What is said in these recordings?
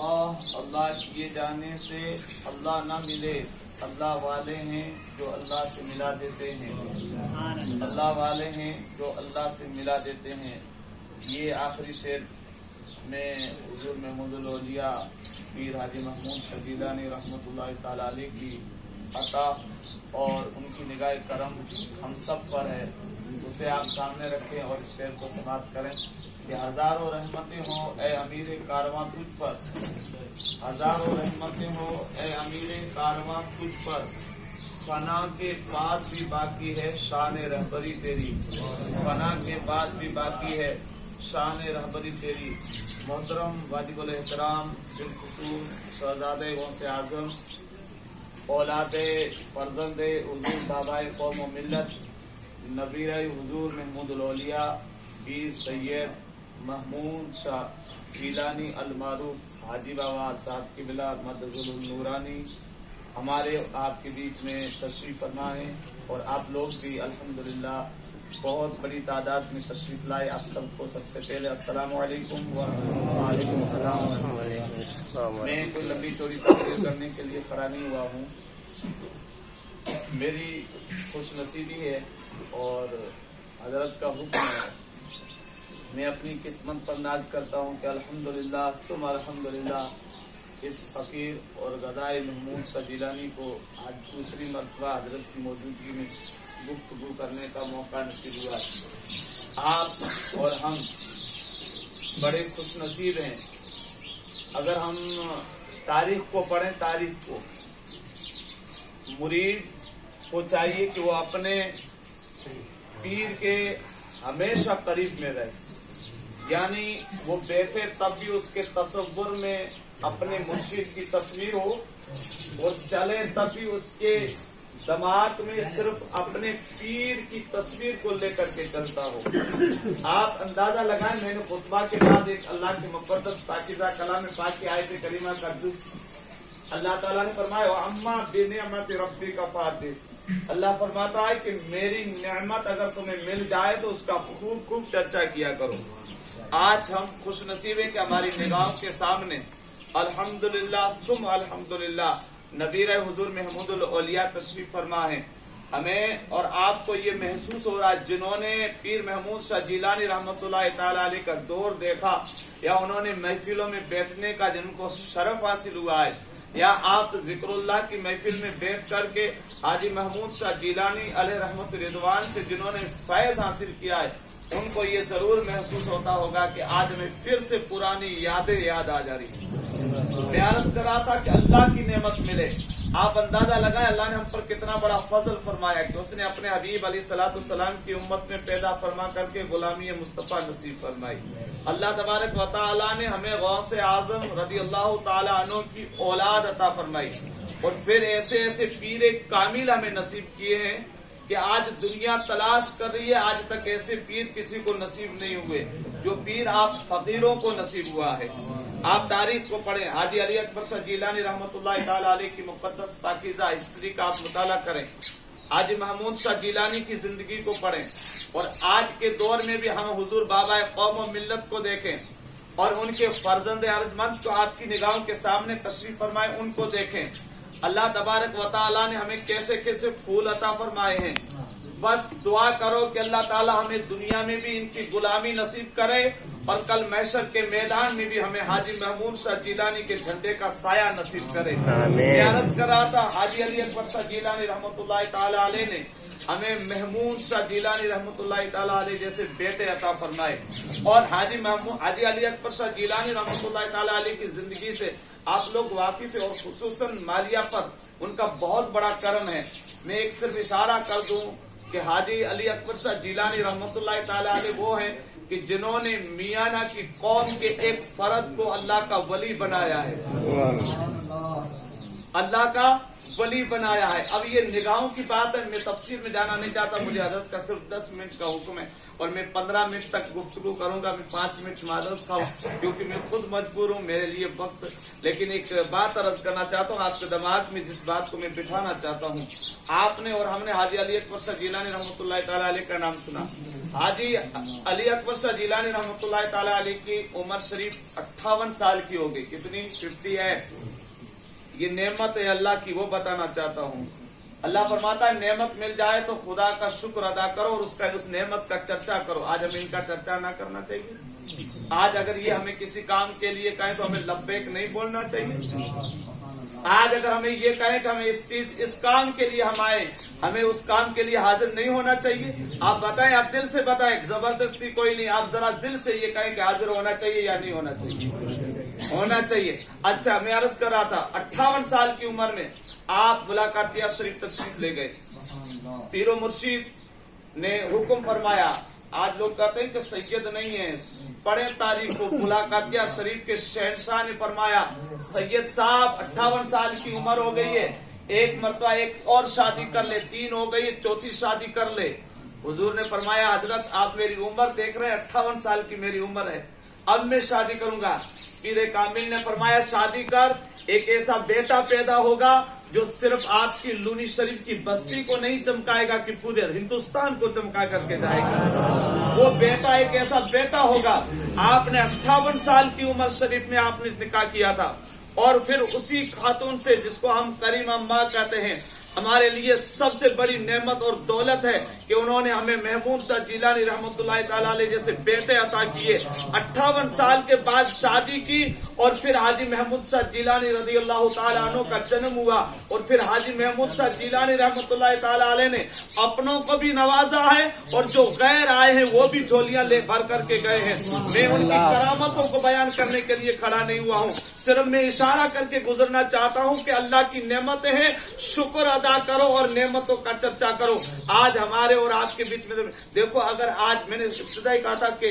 اللہ کیے جانے سے اللہ نہ ملے، اللہ والے ہیں جو اللہ سے ملا دیتے ہیں، اللہ والے ہیں جو اللہ سے ملا دیتے ہیں۔ یہ آخری شعر میں حضور محمود الاولیاء پیر حاجی محمود شاہ جیلانی رحمۃ اللہ تعالی علیہ کی عطا اور ان کی نگاہ کرم ہم سب پر ہے، اسے آپ سامنے رکھیں اور اس شعر کو سماعت کریں کہ ہزاروں رحمتیں ہوں اے امیر کارواں تجھ پر، ہزاروں رحمتیں ہوں اے امیر کارواں تجھ پر، فنا کے بعد بھی باقی ہے شان رہبری تیری، فنا کے بعد بھی باقی ہے شان رہبری تیری۔ محترم واجب الاحترام بالخصوص شہزادہ غوث اعظم اولاد فرزند حضور بابائے قوم و ملت نبیر حضور محمود الاولیاء پیر سید محمود شاہ جیلانی المعروف حاجی بابا صاحب قبلہ مدظ النورانی ہمارے آپ کے بیچ میں تشریف فرما ہے، اور آپ لوگ بھی الحمدللہ بہت بڑی تعداد میں تشریف لائے۔ آپ سب کو سب سے پہلے السلام علیکم وعلیکم السلام۔ میں کوئی لمبی چوڑی تقریر کرنے کے لیے کھڑا نہیں ہوا ہوں، میری خوش نصیبی ہے اور حضرت کا حکم ہے، میں اپنی قسمت پر ناز کرتا ہوں کہ الحمدللہ ثم الحمدللہ اس فقیر اور غدائے محمود شاہ جیلانی کو آج دوسری مرتبہ حضرت کی موجودگی میں گفتگو کرنے کا موقع نصیب ہوا ہے۔ آپ اور ہم بڑے خوش نصیب ہیں۔ اگر ہم تاریخ کو پڑھیں، تاریخ کو، مرید کو چاہیے کہ وہ اپنے پیر کے ہمیشہ قریب میں رہے، یعنی وہ بیٹھے تب بھی اس کے تصور میں اپنے مرشد کی تصویر ہو، اور چلے تب بھی اس کے دماغ میں صرف اپنے پیر کی تصویر کو لے کر کے چلتا ہو۔ آپ اندازہ لگائیں، میں نے خطبہ کے بعد ایک اللہ کے مقدس پاکیزہ کلام پاک کی آیت کریمہ کا جز اللہ تعالیٰ نے فرمایا وَأَمَّا بِنِعْمَتِ رَبِّكَ فَحَدِّثْ، اللہ فرماتا ہے کہ میری نعمت اگر تمہیں مل جائے تو اس کا خوب خوب چرچا کیا کرو۔ آج ہم خوش نصیب ہیں کہ ہماری نگاہوں کے سامنے الحمدللہ ثم الحمدللہ نبیر حضور محمود الاولیاء تشریف فرما ہے۔ ہمیں اور آپ کو یہ محسوس ہو رہا ہے، جنہوں نے پیر محمود شاہ جیلانی رحمۃ اللہ تعالی علیہ کا دور دیکھا، یا انہوں نے محفلوں میں بیٹھنے کا جن کو شرف حاصل ہوا ہے، یا آپ ذکر اللہ کی محفل میں بیٹھ کر کے حاجی محمود شاہ جیلانی علیہ رحمت رضوان سے جنہوں نے فیض حاصل کیا ہے، ان کو یہ ضرور محسوس ہوتا ہوگا کہ آج ہمیں پھر سے پرانی یادیں یاد آ جا رہی۔ میں عرض کر رہا تھا کہ اللہ کی نعمت ملے، آپ اندازہ لگائیں اللہ نے ہم پر کتنا بڑا فضل فرمایا کہ اس نے اپنے حبیب علیہ الصلوۃ والسلام کی امت میں پیدا فرما کر کے غلامی مصطفیٰ نصیب فرمائی۔ اللہ تبارک و تعالیٰ نے ہمیں غوث اعظم رضی اللہ تعالی عنہ کی اولاد عطا فرمائی، اور پھر ایسے ایسے پیر کامل ہمیں نصیب کیے ہیں کہ آج دنیا تلاش کر رہی ہے، آج تک ایسے پیر کسی کو نصیب نہیں ہوئے جو پیر آپ فقیروں کو نصیب ہوا ہے۔ آپ تاریخ کو پڑھیں، حاجی علی اکبر شاہ جیلانی رحمۃ اللہ تعالی علیہ کی مقدس پاکیزہ ہسٹری کا آپ مطالعہ کریں، حاجی محمود شاہ جیلانی کی زندگی کو پڑھیں، اور آج کے دور میں بھی ہم حضور بابائے قوم و ملت کو دیکھیں، اور ان کے فرزند ارجمند جو آپ کی نگاہوں کے سامنے تشریف فرمائے ان کو دیکھیں۔ اللہ تبارک و تعالیٰ نے ہمیں کیسے کیسے پھول عطا فرمائے ہیں۔ بس دعا کرو کہ اللہ تعالیٰ ہمیں دنیا میں بھی ان کی غلامی نصیب کرے، اور کل محشر کے میدان میں بھی ہمیں حاجی محمود شاہ جیلانی کے جھنڈے کا سایہ نصیب کرے۔ میں عرض کر رہا تھا حاجی علی اکبر شاہ جیلانی رحمۃ اللہ تعالی علیہ نے ہمیں محمود شاہ جیلانی رحمۃ اللہ تعالی علیہ جیسے بیٹے عطا فرمائے، اور حاجی علی اکبر شاہ جیلانی رحمۃ اللہ تعالی علیہ کی زندگی سے آپ لوگ واقف ہیں، اور خصوصاً مالیہ پر ان کا بہت بڑا کرم ہے۔ میں ایک صرف اشارہ کر دوں کہ حاجی علی اکبر شاہ جیلانی رحمۃ اللہ تعالی علیہ وہ ہیں کہ جنہوں نے میانہ کی قوم کے ایک فرد کو اللہ کا ولی بنایا ہے، اللہ کا वली बनाया है। अब ये निगाहों की बात है, मैं तफसीर में जाना नहीं चाहता, मुझे हजरत का सिर्फ 10 मिनट का हुक्म है और मैं 15 मिनट तक गुफ्तगू करूंगा। मैं 5 मिनट माजरत खाऊं क्योंकि मैं खुद मजबूर हूं, मेरे लिए वक्त। लेकिन एक बात अर्ज करना चाहता हूं आपके दिमाग में, जिस बात को मैं बिठाना चाहता हूं। आपने और हमने हाजी अली अकबर शाह जिलानी रहमतुल्लाह ताला अलैह का नाम सुना। हाजी अली अकबर शाह जिलानी रहमतुल्लाह ताला अलैह की उम्र शरीफ 58 साल की हो गई। कितनी? 50 है। ये नेमत है अल्लाह की, वो बताना चाहता हूँ। अल्लाह फरमाता है नेमत मिल जाए तो खुदा का शुक्र अदा करो और उस नेमत का चर्चा करो। आज हमें इनका चर्चा ना करना चाहिए? आज अगर ये हमें किसी काम के लिए कहें तो हमें लब्बैक नहीं बोलना चाहिए? आज अगर हमें ये कहें कि हमें इस काम के लिए हम आए, हमें उस काम के लिए हाजिर नहीं होना चाहिए? आप बताएं, आप दिल से बताएं, जबरदस्ती कोई नहीं। आप जरा दिल से ये कहें कि हाजिर होना चाहिए या नहीं होना चाहिए? होना चाहिए। अच्छा, मैं अर्ज कर रहा था 58 साल की उम्र में आप मुलाकातिया शरीफ तशरीफ ले गए। पीरो मुर्शिद ने हुक्म फरमाया। आज लोग कहते हैं कि सैयद नहीं है, पढ़े तारीख को। मुलाकातिया शरीफ के शहंशाह ने फरमाया, सैयद साहब 58 साल की उम्र हो गई है, एक मरतबा एक और शादी कर ले, 3 हो गई, 4थी शादी कर ले। हुजूर ने फरमाया, हजरत आप मेरी उम्र देख रहे हैं, 58 साल की मेरी उम्र है, अब मैं शादी करूंगा। पीरे कामिल ने फरमाया, शादी कर, एक ऐसा बेटा पैदा होगा जो सिर्फ आपकी लूनी शरीफ की बस्ती को नहीं चमकाएगा कि पूरे हिंदुस्तान को चमका करके जाएगा। वो बेटा एक ऐसा बेटा होगा। आपने 58 साल की उम्र शरीफ में आपने निकाह किया था और फिर उसी खातून से, जिसको हम करीम अम्मा कहते हैं, हमारे लिए सबसे बड़ी नेमत और दौलत है कि उन्होंने हमें महमूद शाह जिलानी रहमतुल्लाह ताला अलैह जैसे बेटे अता किए। 58 साल के बाद शादी की और फिर हाजी महमूद शाह जिलानी रज़ियल्लाहु ताला अन्हु का जन्म हुआ और फिर हाजी महमूद शाह जिलानी रहमतुल्लाह ताला अलैह ने अपनों को भी नवाजा है और जो गैर आए हैं वो भी झोलियां ले भर करके गए हैं। मैं उनकी करामतों को बयान करने के लिए खड़ा नहीं हुआ हूँ, सिर्फ मैं इशारा करके गुजरना चाहता हूँ कि अल्लाह की नेमतें हैं, शुक्र अदा करो और नेमतों का चर्चा करो। आज हमारे और आपके बीच में देखो, अगर आज मैंने इब्तिदा ही कहा था कि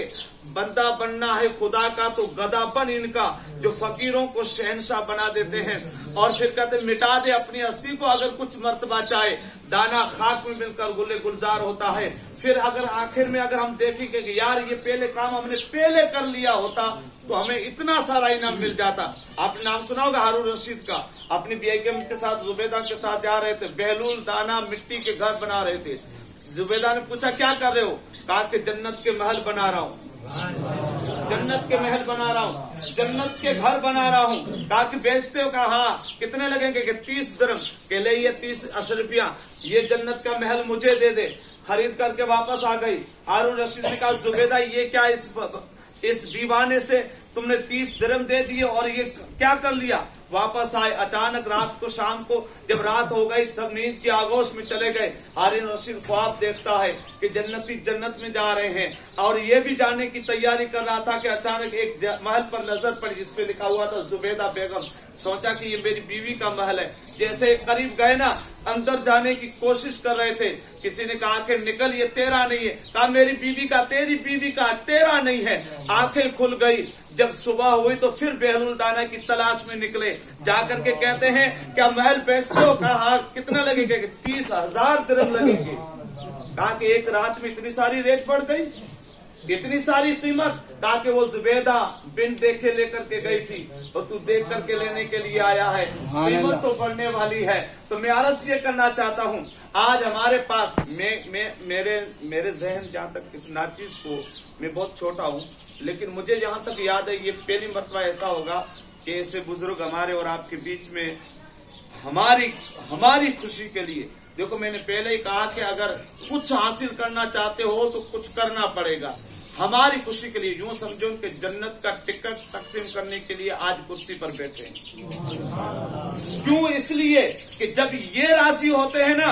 बंदा बनना है खुदा का तो गधा बन इनका, जो फकीरों को शहंशाह बना देते हैं और फिर कहते मिटा दे अपनी हस्ती को अगर कुछ मर्तबा चाहे, दाना खाक में मिलकर गुले गुलजार होता है। फिर अगर आखिर में अगर हम देखेंगे कि यार ये पहले काम हमने पहले कर लिया होता तो हमें इतना सारा इनाम मिल जाता। आपने नाम सुना होगा हारून रशीद का, अपनी बीआईकेएम के साथ जुबेदा के साथ जा रहे थे, बहलूल दाना मिट्टी के घर बना रहे थे। जुबेदा ने पूछा क्या कर रहे हो? कहा कि जन्नत के महल बना रहा हूँ, जन्नत के महल बना रहा हूँ, जन्नत के घर बना रहा हूँ। कहा कि बेचते हो? कहा हाँ। कितने लगेंगे? कि 30 दिरहम के लिए ये 30 अशरफियां, ये जन्नत का महल मुझे दे दे। खरीद करके वापस आ गई। हारून रशीद ने कहा जुबेदा ये क्या, इस दीवाने से तुमने 30 दिरहम दे दिए और ये क्या कर लिया? वापस आए। अचानक रात को, शाम को जब रात हो गई, सब नींद की आगोश में चले गए। हारून रशीद ख्वाब देखता है कि जन्नती जन्नत में जा रहे हैं और ये भी जाने की तैयारी कर रहा था कि अचानक एक महल पर नजर पड़ी जिसपे लिखा हुआ था जुबेदा बेगम। सोचा कि ये मेरी बीवी का महल है। जैसे करीब गए ना, अंदर जाने की कोशिश कर रहे थे, किसी ने कहा कि निकल, ये तेरा नहीं है। कहा मेरी बीवी का, तेरी बीवी का, तेरा नहीं है। आंखें खुल गई। जब सुबह हुई तो फिर बहलूल दाना की तलाश में निकले। जाकर के कहते हैं क्या महल बेचते हो? कहा कितना लगेगा? 30,000 दिरहम लगेंगे। कहा कि एक रात में इतनी सारी रेट बढ़ गई, इतनी सारी कीमत? कहा कि वो जुबेदा बिन देखे लेकर के गई थी और तू देख करके लेने के लिए आया है, कीमत तो बढ़ने वाली है। तो मैं अर्ज ये करना चाहता हूँ, आज हमारे पास मेरे जहन जहाँ तक इस नाचीज को, मैं बहुत छोटा हूँ लेकिन मुझे जहाँ तक याद है ये पहली मरतबा ऐसा होगा कि ऐसे बुजुर्ग हमारे और आपके बीच में हमारी खुशी के लिए। देखो मैंने पहले ही कहा कि अगर कुछ हासिल करना चाहते हो तो कुछ करना पड़ेगा। हमारी खुशी के लिए यूं समझो कि जन्नत का टिकट तकसीम करने के लिए आज कुर्सी पर बैठे हैं। क्यों? इसलिए कि जब ये राजी होते हैं ना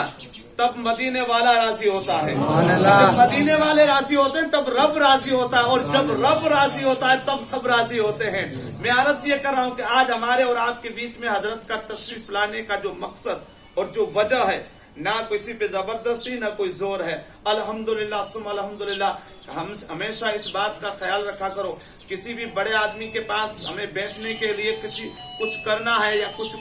तब मदीने वाला राजी होता है, जब मदीने वाले राजी होते हैं तब रब राजी होता है और जब रब राजी होता है तब सब राजी होते हैं। मैं अर्ज ये कर रहा हूँ कि आज हमारे और आपके बीच में हजरत का तशरीफ लाने का जो मकसद और जो वजह है, ना किसी पे जबरदस्ती ना कोई जोर है। अल्हम्दुलिल्लाह सुम अल्हम्दुलिल्लाह। हम हमेशा इस बात का ख्याल रखा करो, किसी भी बड़े आदमी के पास हमें बैठने के लिए कुछ करना है या कुछ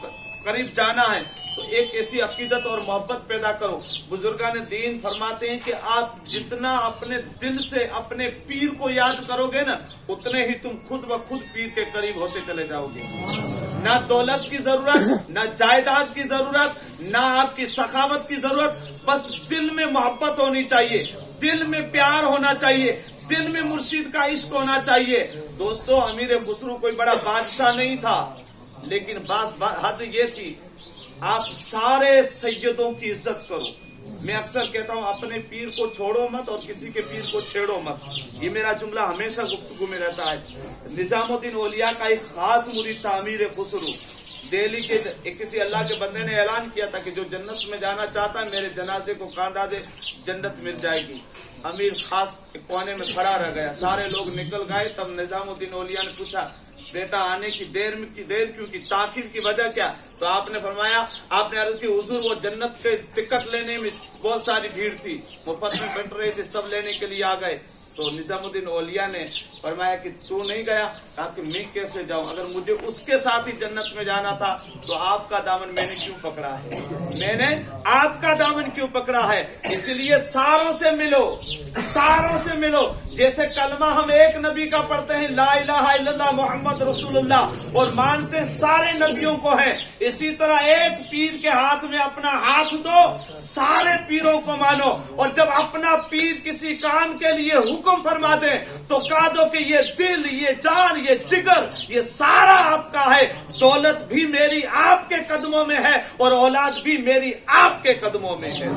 करीब जाना है तो एक ऐसी अकीदत और मोहब्बत पैदा करो। बुजुर्गान दीन फरमाते हैं कि आप जितना अपने दिल से अपने पीर को याद करोगे ना, उतने ही तुम खुद ब खुद पीर के करीब होते चले जाओगे। ना दौलत की जरूरत, ना जायदाद की जरूरत, ना आपकी सखावत की जरूरत, बस दिल में मोहब्बत होनी चाहिए, दिल में प्यार होना चाहिए, दिल में मुर्शिद का इश्क होना चाहिए। दोस्तों, अमीर खुसरो कोई बड़ा बादशाह नहीं था, लेकिन हद ये थी आप सारे सैयदों की इज्जत करो। मैं अक्सर कहता हूँ अपने पीर को छोड़ो मत और किसी के पीर को छेड़ो मत, ये मेरा जुमला हमेशा गुफ्तगू में रहता है। निजामुद्दीन औलिया का एक खास मुरीद था अमीर खुसरो। दिल्ली के किसी अल्लाह के बंदे ने ऐलान किया था कि जो जन्नत में जाना चाहता है मेरे जनाजे को कांधा दे, जन्नत मिल जाएगी। अमीर खास कोने में खड़ा रह गया, सारे लोग निकल गए। तब निजामुद्दीन औलिया ने पूछा, बेटा आने की देर क्यों की, ताखीर की वजह क्या? तो आपने फरमाया, आपने अर्ज की हुजूर वो जन्नत के टिकट लेने में बहुत सारी भीड़ थी, मुफ्त में बंट रहे थे, सब लेने के लिए आ गए। तो निजामुद्दीन औलिया ने फरमाया कि तू नहीं गया? कहा कि मैं कैसे जाऊं, अगर मुझे उसके साथ ही जन्नत में जाना था तो आपका दामन मैंने क्यों पकड़ा है, मैंने आपका दामन क्यों पकड़ा है? इसलिए सारों से मिलो, सारों से मिलो। जैसे कलमा हम एक नबी का पढ़ते हैं, ला इलाहा इल्लल्लाह मोहम्मद रसूलुल्लाह, और मानते सारे नबियों को है, इसी तरह एक पीर के हाथ में अपना हाथ दो, सारे पीरों को मानो। और जब अपना पीर किसी काम के लिए हुक्म फरमा दे तो कह दो कि ये दिल, ये जान, ये जिगर, ये सारा आपका है। दौलत भी मेरी आपके कदमों में है और औलाद भी मेरी आपके कदमों में है।